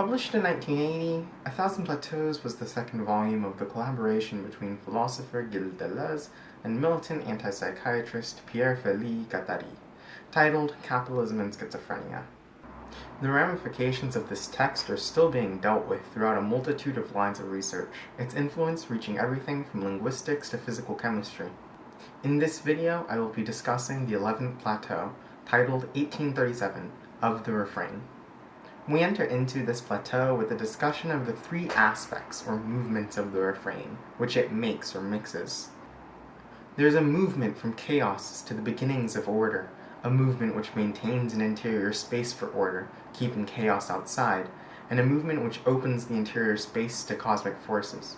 Published in 1980, A Thousand Plateaus was the second volume of the collaboration between philosopher Gilles Deleuze and militant anti-psychiatrist Pierre-Felix Guattari, titled Capitalism and Schizophrenia. The ramifications of this text are still being dealt with throughout a multitude of lines of research, its influence reaching everything from linguistics to physical chemistry. In this video, I will be discussing the 11th plateau, titled 1837, of the Refrain. We enter into this plateau with a discussion of the three aspects or movements of the refrain, which it makes or mixes. There is a movement from chaos to the beginnings of order, a movement which maintains an interior space for order, keeping chaos outside, and a movement which opens the interior space to cosmic forces.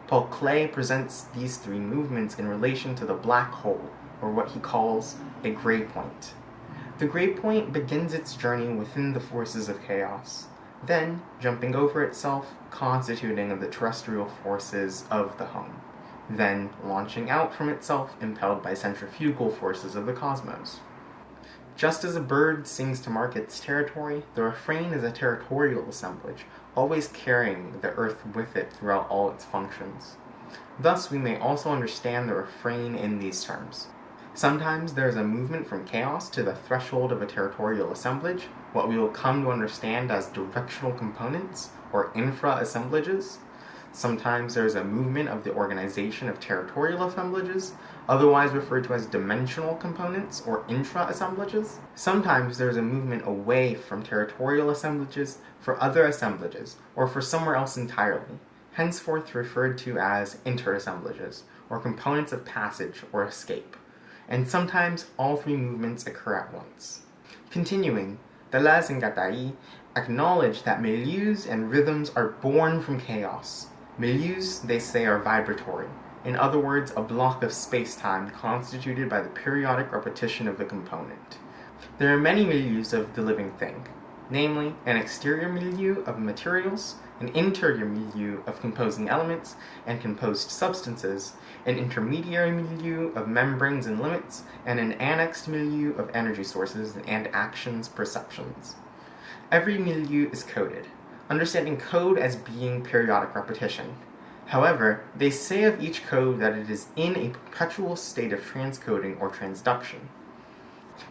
Paul Klee presents these three movements in relation to the black hole, or what he calls a gray point. The gray point begins its journey within the forces of chaos, then jumping over itself, constituting the terrestrial forces of the home, then launching out from itself, impelled by centrifugal forces of the cosmos. Just as a bird sings to mark its territory, the refrain is a territorial assemblage, always carrying the earth with it throughout all its functions. Thus, we may also understand the refrain in these terms. Sometimes there is a movement from chaos to the threshold of a territorial assemblage, what we will come to understand as directional components, or infra-assemblages. Sometimes there is a movement of the organization of territorial assemblages, otherwise referred to as dimensional components, or intra-assemblages. Sometimes there is a movement away from territorial assemblages for other assemblages, or for somewhere else entirely, henceforth referred to as inter-assemblages, or components of passage or escape. And sometimes all three movements occur at once. Continuing, Deleuze and Guattari acknowledge that milieus and rhythms are born from chaos. Milieus, they say, are vibratory, in other words, a block of space-time constituted by the periodic repetition of the component. There are many milieus of the living thing, namely, an exterior milieu of materials, an interior milieu of composing elements and composed substances, an intermediary milieu of membranes and limits, and an annexed milieu of energy sources and actions perceptions. Every milieu is coded, understanding code as being periodic repetition. However, they say of each code that it is in a perpetual state of transcoding or transduction.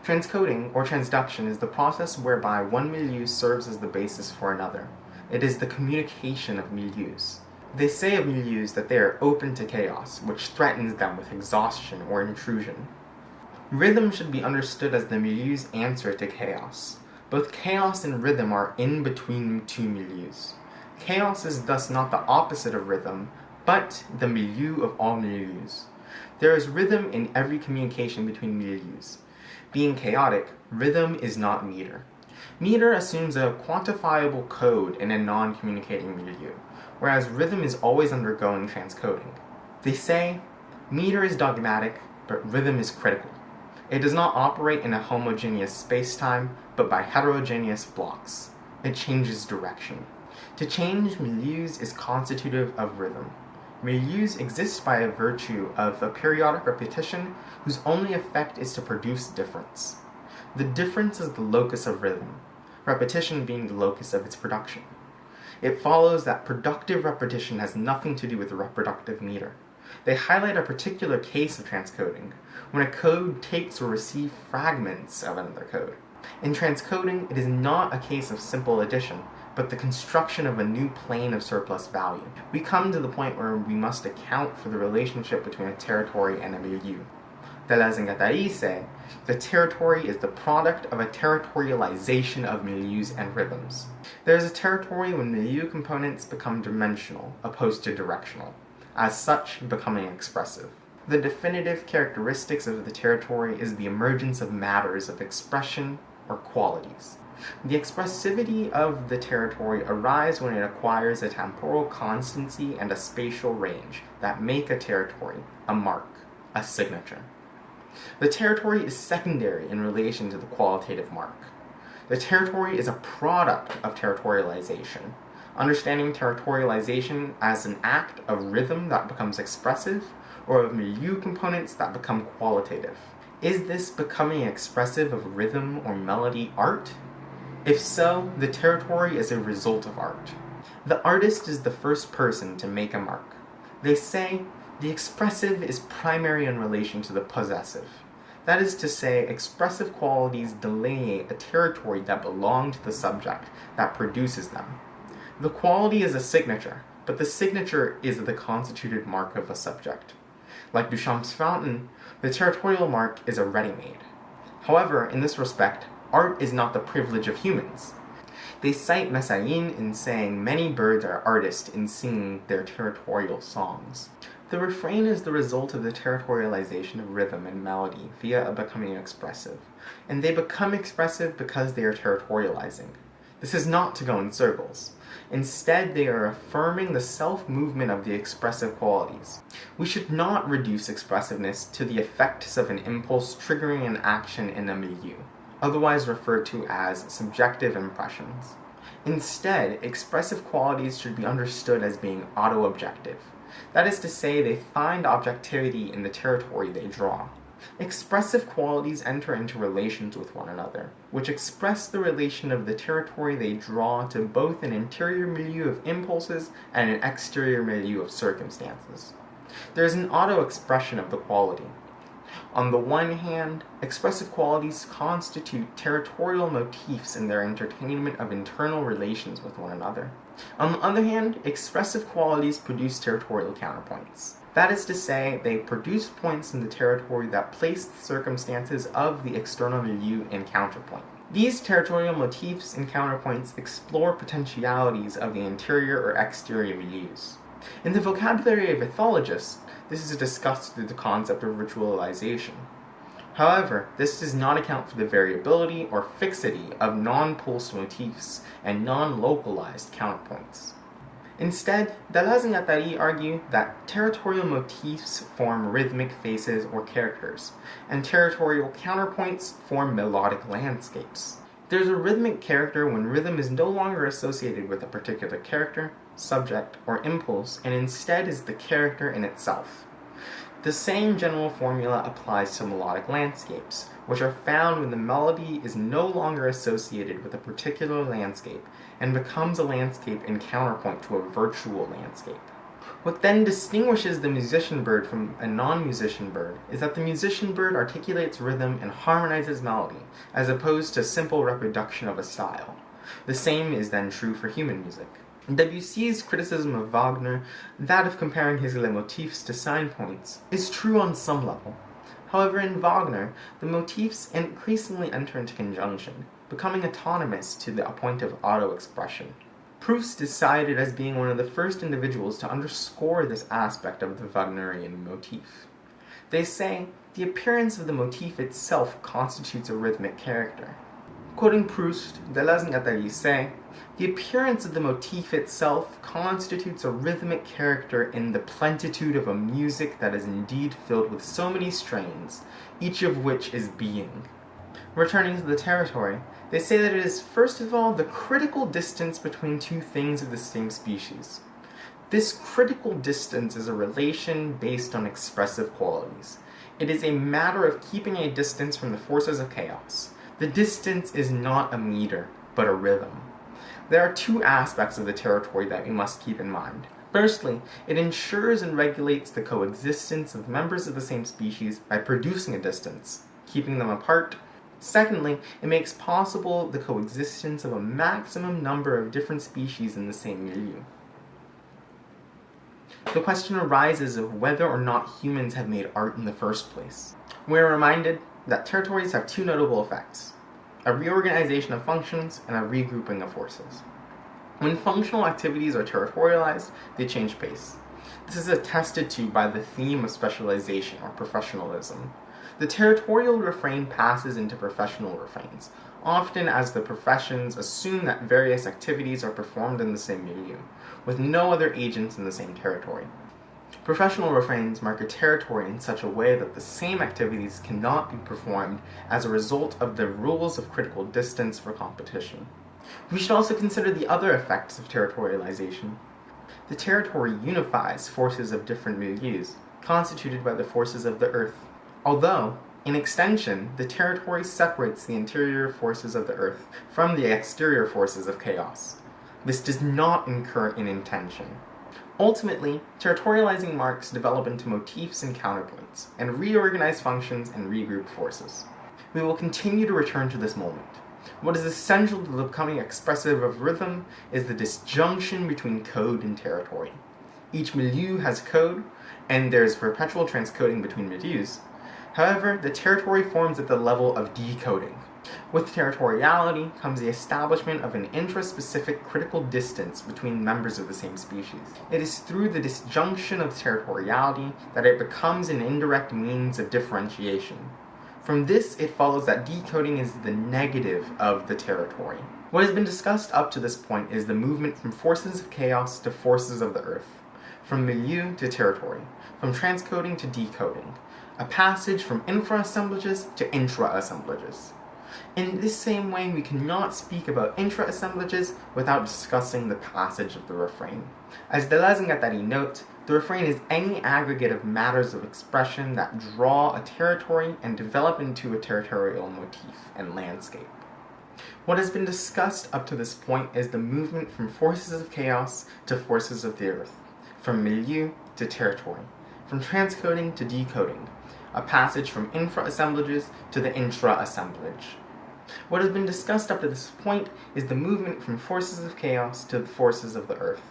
Transcoding or transduction is the process whereby one milieu serves as the basis for another. It is the communication of milieus. They say of milieus that they are open to chaos, which threatens them with exhaustion or intrusion. Rhythm should be understood as the milieu's answer to chaos. Both chaos and rhythm are in between two milieus. Chaos is thus not the opposite of rhythm, but the milieu of all milieus. There is rhythm in every communication between milieus. Being chaotic, rhythm is not meter. Meter assumes a quantifiable code in a non-communicating milieu, whereas rhythm is always undergoing transcoding. They say, meter is dogmatic, but rhythm is critical. It does not operate in a homogeneous space-time, but by heterogeneous blocks. It changes direction. To change milieus is constitutive of rhythm. Milieus exist by virtue of a periodic repetition whose only effect is to produce difference. The difference is the locus of rhythm, repetition being the locus of its production. It follows that productive repetition has nothing to do with reproductive meter. They highlight a particular case of transcoding, when a code takes or receives fragments of another code. In transcoding, it is not a case of simple addition, but the construction of a new plane of surplus value. We come to the point where we must account for the relationship between a territory and a milieu. Deleuze and Guattari say, the territory is the product of a territorialization of milieus and rhythms. There is a territory when milieu components become dimensional, opposed to directional, as such becoming expressive. The definitive characteristics of the territory is the emergence of matters of expression or qualities. The expressivity of the territory arises when it acquires a temporal constancy and a spatial range that make a territory, a mark, a signature. The territory is secondary in relation to the qualitative mark. The territory is a product of territorialization, understanding territorialization as an act of rhythm that becomes expressive, or of milieu components that become qualitative. Is this becoming expressive of rhythm or melody art? If so, the territory is a result of art. The artist is the first person to make a mark. They say, the expressive is primary in relation to the possessive. That is to say, expressive qualities delineate a territory that belongs to the subject that produces them. The quality is a signature, but the signature is the constituted mark of a subject. Like Duchamp's fountain, the territorial mark is a ready-made. However, in this respect, art is not the privilege of humans. They cite Messaline in saying many birds are artists in singing their territorial songs. The refrain is the result of the territorialization of rhythm and melody via a becoming expressive, and they become expressive because they are territorializing. This is not to go in circles. Instead, they are affirming the self-movement of the expressive qualities. We should not reduce expressiveness to the effects of an impulse triggering an action in a milieu, otherwise referred to as subjective impressions. Instead, expressive qualities should be understood as being auto-objective. That is to say, they find objectivity in the territory they draw. Expressive qualities enter into relations with one another, which express the relation of the territory they draw to both an interior milieu of impulses and an exterior milieu of circumstances. There is an auto-expression of the quality. On the one hand, expressive qualities constitute territorial motifs in their entertainment of internal relations with one another. On the other hand, expressive qualities produce territorial counterpoints. That is to say, they produce points in the territory that place the circumstances of the external milieu in counterpoint. These territorial motifs and counterpoints explore potentialities of the interior or exterior milieus. In the vocabulary of ethologists, this is discussed through the concept of ritualization. However, this does not account for the variability or fixity of non-pulsed motifs and non-localized counterpoints. Instead, Deleuze and Guattari argue that territorial motifs form rhythmic faces or characters, and territorial counterpoints form melodic landscapes. There's a rhythmic character when rhythm is no longer associated with a particular character, subject, or impulse, and instead is the character in itself. The same general formula applies to melodic landscapes, which are found when the melody is no longer associated with a particular landscape and becomes a landscape in counterpoint to a virtual landscape. What then distinguishes the musician bird from a non-musician bird is that the musician bird articulates rhythm and harmonizes melody, as opposed to simple reproduction of a style. The same is then true for human music. Debussy's criticism of Wagner, that of comparing his leitmotifs to sign points, is true on some level. However, in Wagner, the motifs increasingly enter into conjunction, becoming autonomous to the point of auto-expression. Proust is cited as being one of the first individuals to underscore this aspect of the Wagnerian motif. They say, the appearance of the motif itself constitutes a rhythmic character. Quoting Proust, Deleuze and Guattari say, the appearance of the motif itself constitutes a rhythmic character in the plenitude of a music that is indeed filled with so many strains, each of which is being. Returning to the territory, they say that it is first of all the critical distance between two things of the same species. This critical distance is a relation based on expressive qualities. It is a matter of keeping a distance from the forces of chaos. The distance is not a meter, but a rhythm. There are two aspects of the territory that we must keep in mind. Firstly, it ensures and regulates the coexistence of members of the same species by producing a distance, keeping them apart. Secondly, it makes possible the coexistence of a maximum number of different species in the same milieu. The question arises of whether or not humans have made art in the first place. We are reminded that territories have two notable effects: a reorganization of functions and a regrouping of forces. When functional activities are territorialized, they change pace. This is attested to by the theme of specialization or professionalism. The territorial refrain passes into professional refrains, often as the professions assume that various activities are performed in the same milieu, with no other agents in the same territory. Professional refrains mark a territory in such a way that the same activities cannot be performed as a result of the rules of critical distance for competition. We should also consider the other effects of territorialization. The territory unifies forces of different milieus, constituted by the forces of the earth. Although, In extension, the territory separates the interior forces of the earth from the exterior forces of chaos. This does not occur in intention. Ultimately, territorializing marks develop into motifs and counterpoints, and reorganize functions and regroup forces. We will continue to return to this moment. What is essential to the becoming expressive of rhythm is the disjunction between code and territory. Each milieu has code, and there's perpetual transcoding between milieus. However, the territory forms at the level of decoding. With territoriality comes the establishment of an intraspecific critical distance between members of the same species. It is through the disjunction of territoriality that it becomes an indirect means of differentiation. From this, it follows that decoding is the negative of the territory. What has been discussed up to this point is the movement from forces of chaos to forces of the earth, from milieu to territory, from transcoding to decoding, a passage from infra-assemblages to intra-assemblages. In this same way, we cannot speak about intra-assemblages without discussing the passage of the refrain. As Deleuze and Guattari note, the refrain is any aggregate of matters of expression that draw a territory and develop into a territorial motif and landscape. What has been discussed up to this point is the movement from forces of chaos to forces of the earth, from milieu to territory, from transcoding to decoding, a passage from infra-assemblages to the intra-assemblage. What has been discussed up to this point is the movement from forces of chaos to the forces of the earth,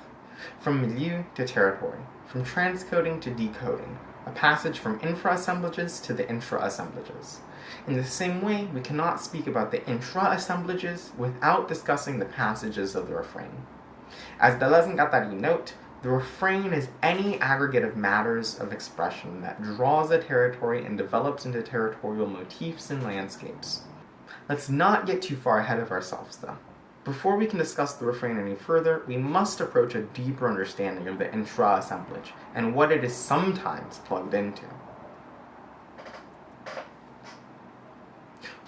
from milieu to territory, from transcoding to decoding, a passage from infra-assemblages to the intra-assemblages. In the same way, we cannot speak about the intra-assemblages without discussing the passages of the refrain. As Deleuze and Guattari note, the refrain is any aggregate of matters of expression that draws a territory and develops into territorial motifs and landscapes. Let's not get too far ahead of ourselves, though. Before we can discuss the refrain any further, we must approach a deeper understanding of the intra-assemblage and what it is sometimes plugged into.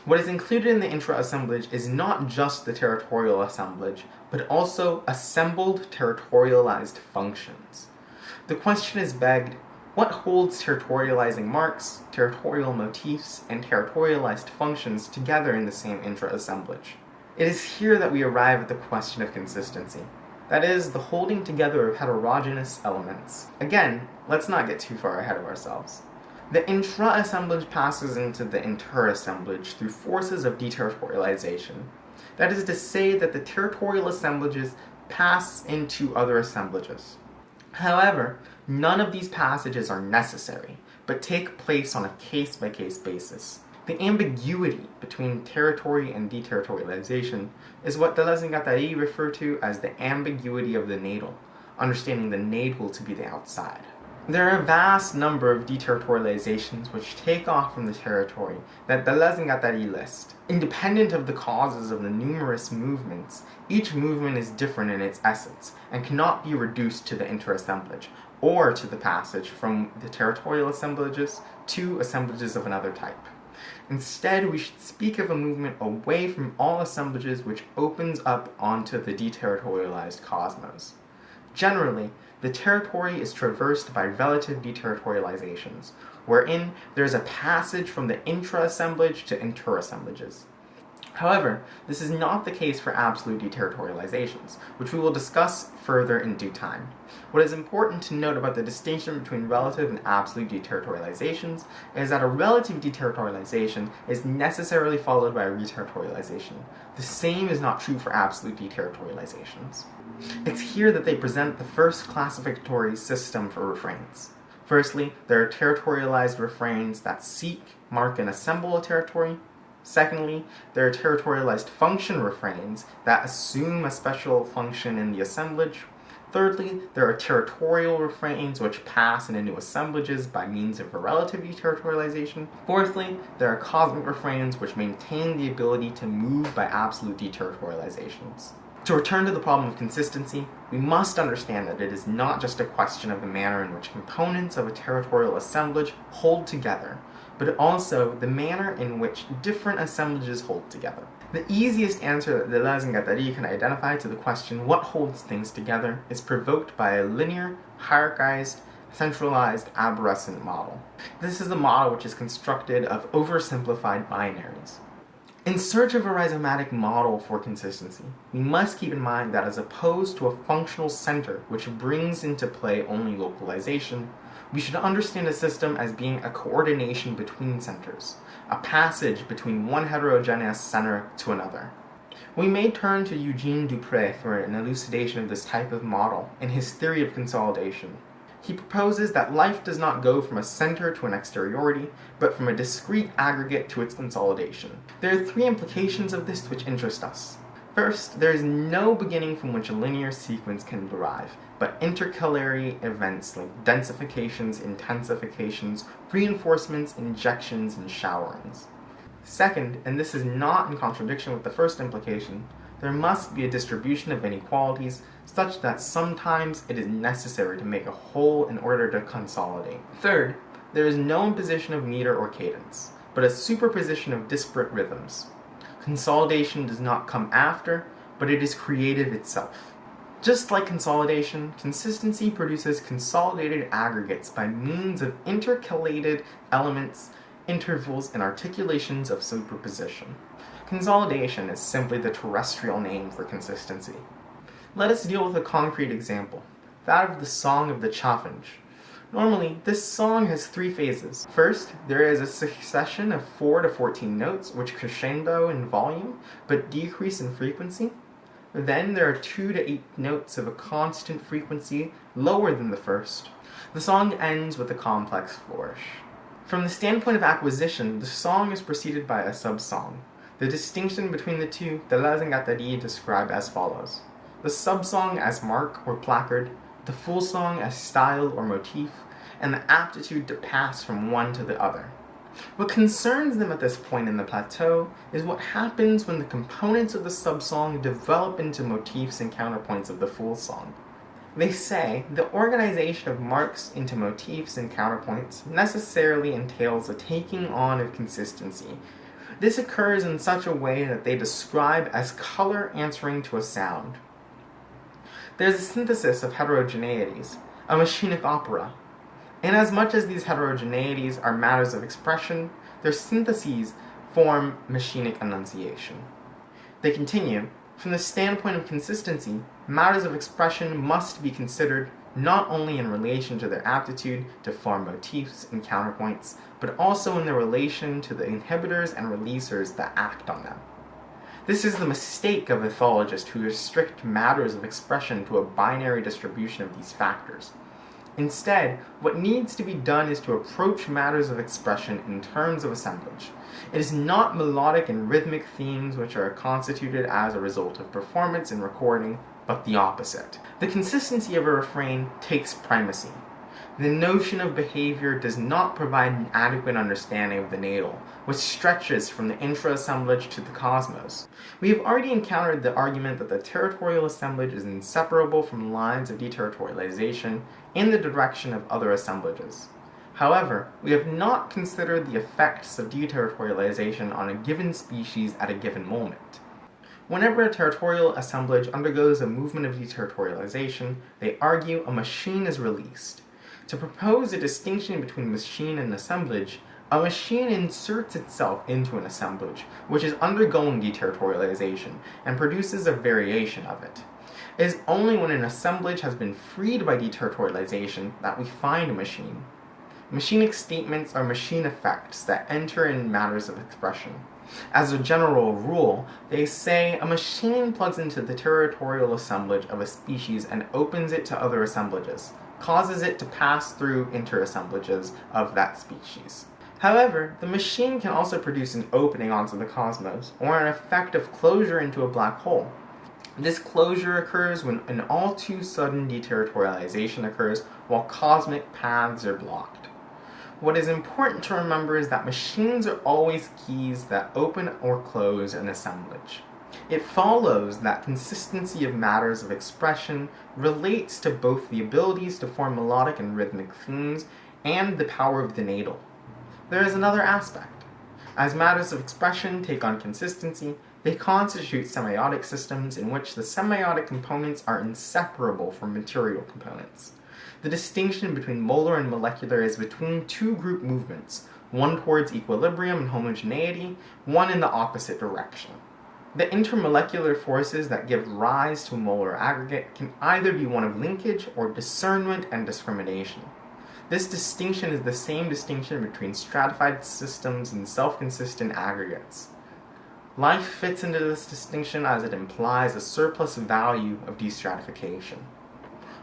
What is included in the intra-assemblage is not just the territorial assemblage, but also assembled territorialized functions. The question is begged, what holds territorializing marks, territorial motifs, and territorialized functions together in the same intra-assemblage? It is here that we arrive at the question of consistency. That is, the holding together of heterogeneous elements. Again, let's not get too far ahead of ourselves. The intra-assemblage passes into the inter-assemblage through forces of deterritorialization. That is to say that the territorial assemblages pass into other assemblages. However, none of these passages are necessary, but take place on a case-by-case basis. The ambiguity between territory and deterritorialization is what Deleuze and Guattari refer to as the ambiguity of the natal, understanding the natal to be the outside. There are a vast number of deterritorializations which take off from the territory that Deleuze and Guattari list. Independent of the causes of the numerous movements, each movement is different in its essence and cannot be reduced to the inter-assemblage or to the passage from the territorial assemblages to assemblages of another type. Instead, we should speak of a movement away from all assemblages which opens up onto the deterritorialized cosmos. Generally, the territory is traversed by relative deterritorializations, wherein there is a passage from the intra-assemblage to inter-assemblages. However, this is not the case for absolute deterritorializations, which we will discuss further in due time. What is important to note about the distinction between relative and absolute deterritorializations is that a relative deterritorialization is necessarily followed by a reterritorialization. The same is not true for absolute deterritorializations. It's here that they present the first classificatory system for refrains. Firstly, there are territorialized refrains that seek, mark, and assemble a territory. Secondly, there are territorialized function refrains that assume a special function in the assemblage. Thirdly, there are territorial refrains which pass into new assemblages by means of a relative deterritorialization. Fourthly, there are cosmic refrains which maintain the ability to move by absolute deterritorializations. To return to the problem of consistency, we must understand that it is not just a question of the manner in which components of a territorial assemblage hold together, but also the manner in which different assemblages hold together. The easiest answer that Deleuze and Guattari can identify to the question what holds things together is provoked by a linear, hierarchized, centralized arborescent model. This is a model which is constructed of oversimplified binaries. In search of a rhizomatic model for consistency, we must keep in mind that as opposed to a functional center which brings into play only localization, we should understand a system as being a coordination between centers, a passage between one heterogeneous center to another. We may turn to Eugene Dupré for an elucidation of this type of model in his theory of consolidation. He proposes that life does not go from a center to an exteriority, but from a discrete aggregate to its consolidation. There are three implications of this which interest us. First, there is no beginning from which a linear sequence can derive, but intercalary events like densifications, intensifications, reinforcements, injections, and showerings. Second, and this is not in contradiction with the first implication, there must be a distribution of inequalities such that sometimes it is necessary to make a whole in order to consolidate. Third, there is no imposition of meter or cadence, but a superposition of disparate rhythms. Consolidation does not come after, but it is creative itself. Just like consolidation, consistency produces consolidated aggregates by means of intercalated elements, intervals, and articulations of superposition. Consolidation is simply the terrestrial name for consistency. Let us deal with a concrete example, that of the Song of the Chaffinch. Normally, this song has three phases. First, there is a succession of 4 to 14 notes which crescendo in volume, but decrease in frequency. Then there are 2 to 8 notes of a constant frequency, lower than the first. The song ends with a complex flourish. From the standpoint of acquisition, the song is preceded by a subsong. The distinction between the two, Deleuze and Guattari describe as follows. The subsong as mark or placard, the full song as style or motif, and the aptitude to pass from one to the other. What concerns them at this point in the plateau is what happens when the components of the subsong develop into motifs and counterpoints of the full song. They say the organization of marks into motifs and counterpoints necessarily entails a taking on of consistency. This occurs in such a way that they describe as color answering to a sound. There's a synthesis of heterogeneities, a machinic opera. Inasmuch as these heterogeneities are matters of expression, their syntheses form machinic enunciation. They continue, from the standpoint of consistency, matters of expression must be considered not only in relation to their aptitude to form motifs and counterpoints, but also in their relation to the inhibitors and releasers that act on them. This is the mistake of ethologists who restrict matters of expression to a binary distribution of these factors. Instead, what needs to be done is to approach matters of expression in terms of assemblage. It is not melodic and rhythmic themes which are constituted as a result of performance and recording, but the opposite. The consistency of a refrain takes primacy. The notion of behavior does not provide an adequate understanding of the natal, which stretches from the intra-assemblage to the cosmos. We have already encountered the argument that the territorial assemblage is inseparable from lines of deterritorialization in the direction of other assemblages. However, we have not considered the effects of deterritorialization on a given species at a given moment. Whenever a territorial assemblage undergoes a movement of deterritorialization, they argue a machine is released. To propose a distinction between machine and assemblage, a machine inserts itself into an assemblage, which is undergoing deterritorialization, and produces a variation of it. It is only when an assemblage has been freed by deterritorialization that we find a machine. Machinic statements are machine effects that enter in matters of expression. As a general rule, they say a machine plugs into the territorial assemblage of a species and opens it to other assemblages, causes it to pass through interassemblages of that species. However, the machine can also produce an opening onto the cosmos, or an effect of closure into a black hole. This closure occurs when an all too sudden deterritorialization occurs while cosmic paths are blocked. What is important to remember is that machines are always keys that open or close an assemblage. It follows that consistency of matters of expression relates to both the abilities to form melodic and rhythmic themes and the power of the natal. There is another aspect. As matters of expression take on consistency, They constitute semiotic systems in which the semiotic components are inseparable from material components. The distinction between molar and molecular is between two group movements, one towards equilibrium and homogeneity, one in the opposite direction. The intermolecular forces that give rise to a molar aggregate can either be one of linkage or discernment and discrimination. This distinction is the same distinction between stratified systems and self-consistent aggregates. Life fits into this distinction as it implies a surplus value of destratification.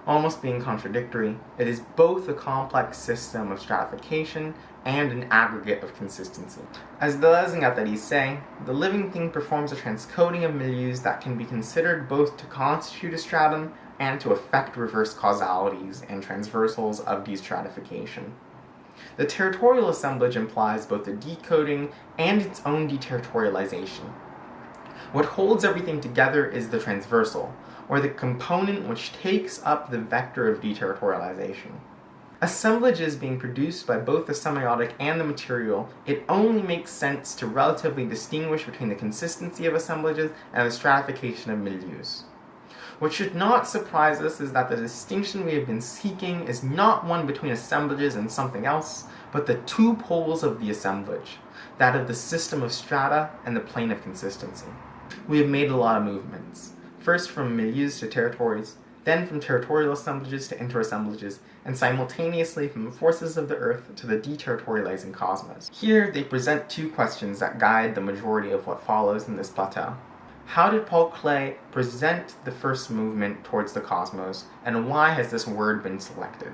Almost being contradictory, it is both a complex system of stratification and an aggregate of consistency. As Deleuze and Guattari say, the living thing performs a transcoding of milieus that can be considered both to constitute a stratum and to affect reverse causalities and transversals of destratification. The territorial assemblage implies both a decoding and its own deterritorialization. What holds everything together is the transversal, or the component which takes up the vector of deterritorialization. Assemblages being produced by both the semiotic and the material, it only makes sense to relatively distinguish between the consistency of assemblages and the stratification of milieus. What should not surprise us is that the distinction we have been seeking is not one between assemblages and something else, but the two poles of the assemblage, that of the system of strata and the plane of consistency. We have made a lot of movements, first from milieus to territories, then from territorial assemblages to interassemblages, and simultaneously from the forces of the earth to the deterritorializing cosmos. Here they present two questions that guide the majority of what follows in this plateau. How did Paul Klee present the first movement towards the cosmos, and why has this word been selected?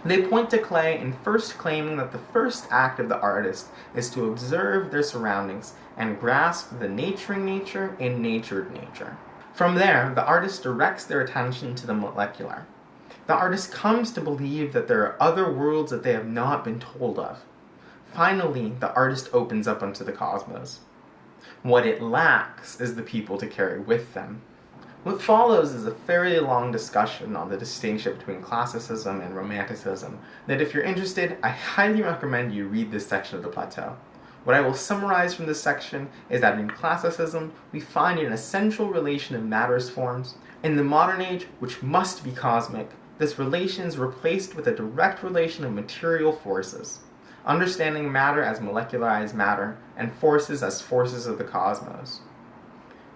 They point to Klee in first claiming that the first act of the artist is to observe their surroundings and grasp the naturing nature in natured nature. From there, the artist directs their attention to the molecular. The artist comes to believe that there are other worlds that they have not been told of. Finally, the artist opens up onto the cosmos. What it lacks is the people to carry with them. What follows is a fairly long discussion on the distinction between classicism and romanticism that if you're interested, I highly recommend you read this section of the plateau. What I will summarize from this section is that in classicism, we find an essential relation of matter's forms. In the modern age, which must be cosmic, this relation is replaced with a direct relation of material forces, understanding matter as molecularized matter and forces as forces of the cosmos.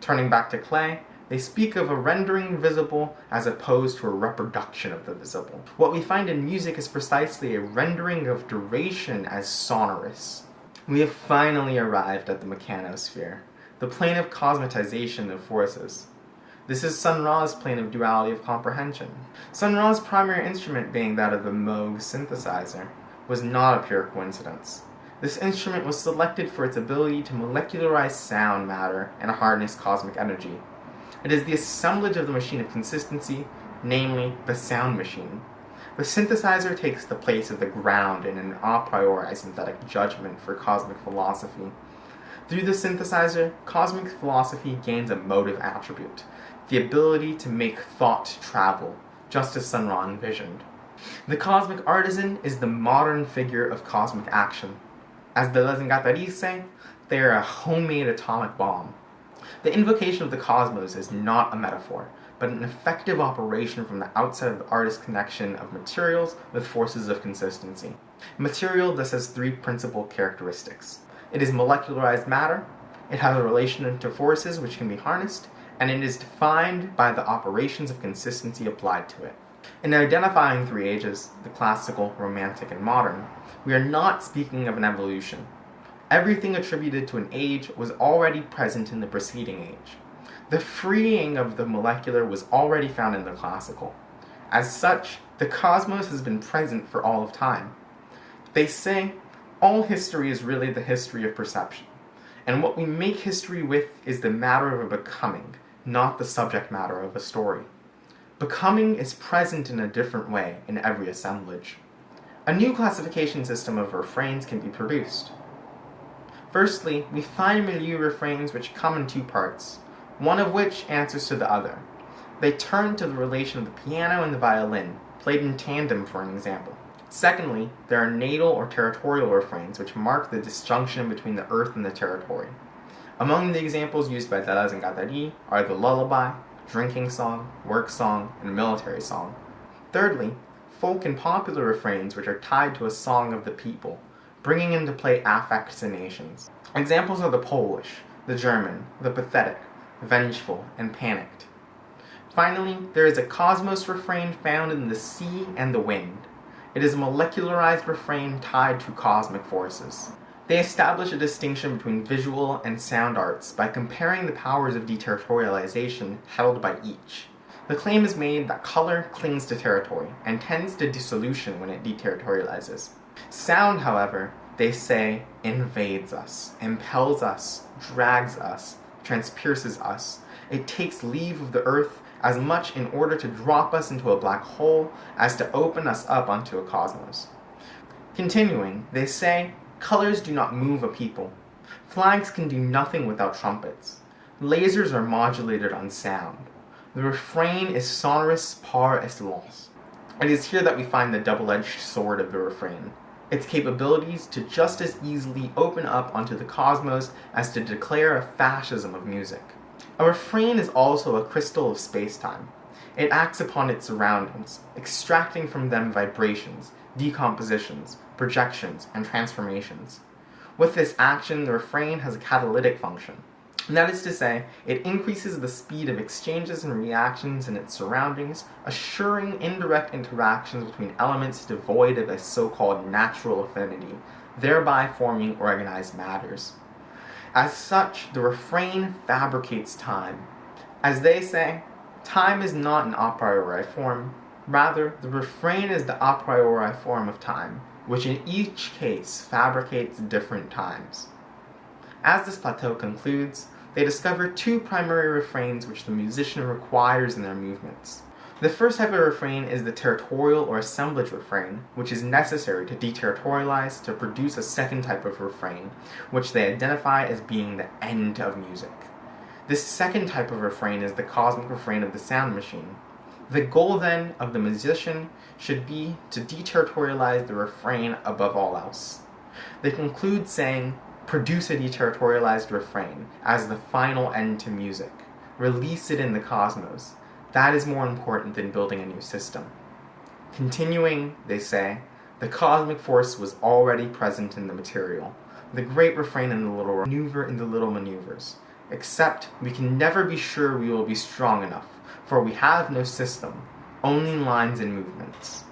Turning back to Klee, they speak of a rendering visible as opposed to a reproduction of the visible. What we find in music is precisely a rendering of duration as sonorous. We have finally arrived at the mechanosphere, the plane of cosmetization of forces. This is Sun Ra's plane of duality of comprehension. Sun Ra's primary instrument being that of the Moog synthesizer was not a pure coincidence. This instrument was selected for its ability to molecularize sound matter and harness cosmic energy. It is the assemblage of the machine of consistency, namely the sound machine. The synthesizer takes the place of the ground in an a priori synthetic judgment for cosmic philosophy. Through the synthesizer, cosmic philosophy gains a motive attribute, the ability to make thought travel, just as Sun Ra envisioned. The cosmic artisan is the modern figure of cosmic action. As Deleuze and Guattari say, they are a homemade atomic bomb. The invocation of the cosmos is not a metaphor, but an effective operation from the outside of the artist's connection of materials with forces of consistency. Material thus has three principal characteristics. It is molecularized matter, it has a relation to forces which can be harnessed, and it is defined by the operations of consistency applied to it. In identifying three ages, the classical, romantic, and modern, we are not speaking of an evolution. Everything attributed to an age was already present in the preceding age. The freeing of the molecular was already found in the classical. As such, the cosmos has been present for all of time. They say, all history is really the history of perception, and what we make history with is the matter of a becoming, not the subject matter of a story. Becoming is present in a different way in every assemblage. A new classification system of refrains can be produced. Firstly, we find milieu refrains which come in two parts, one of which answers to the other. They turn to the relation of the piano and the violin, played in tandem for an example. Secondly, there are natal or territorial refrains which mark the disjunction between the earth and the territory. Among the examples used by Deleuze and Guattari are the lullaby, drinking song, work song, and military song. Thirdly, folk and popular refrains which are tied to a song of the people, bringing into play affects and nations. Examples are the Polish, the German, the pathetic, vengeful, and panicked. Finally, there is a cosmos refrain found in the sea and the wind. It is a molecularized refrain tied to cosmic forces. They establish a distinction between visual and sound arts by comparing the powers of deterritorialization held by each. The claim is made that color clings to territory and tends to dissolution when it deterritorializes. Sound, however, they say, invades us, impels us, drags us, transpierces us. It takes leave of the earth as much in order to drop us into a black hole as to open us up onto a cosmos. Continuing, they say, colors do not move a people. Flags can do nothing without trumpets. Lasers are modulated on sound. The refrain is sonorous par excellence. It is here that we find the double-edged sword of the refrain. Its capabilities to just as easily open up onto the cosmos as to declare a fascism of music. A refrain is also a crystal of space-time. It acts upon its surroundings, extracting from them vibrations, decompositions, projections, and transformations. With this action, the refrain has a catalytic function. And that is to say, it increases the speed of exchanges and reactions in its surroundings, assuring indirect interactions between elements devoid of a so-called natural affinity, thereby forming organized matters. As such, the refrain fabricates time. As they say, time is not an a priori form. Rather, the refrain is the a priori form of time, which in each case fabricates different times. As this plateau concludes, they discover two primary refrains which the musician requires in their movements. The first type of refrain is the territorial or assemblage refrain, which is necessary to deterritorialize to produce a second type of refrain, which they identify as being the end of music. This second type of refrain is the cosmic refrain of the sound machine. The goal, then, of the musician should be to deterritorialize the refrain above all else. They conclude saying, produce a deterritorialized refrain as the final end to music. Release it in the cosmos. That is more important than building a new system. Continuing, they say, the cosmic force was already present in the material, the great refrain in the little maneuver in the little maneuvers. Except we can never be sure we will be strong enough, for we have no system, only lines and movements.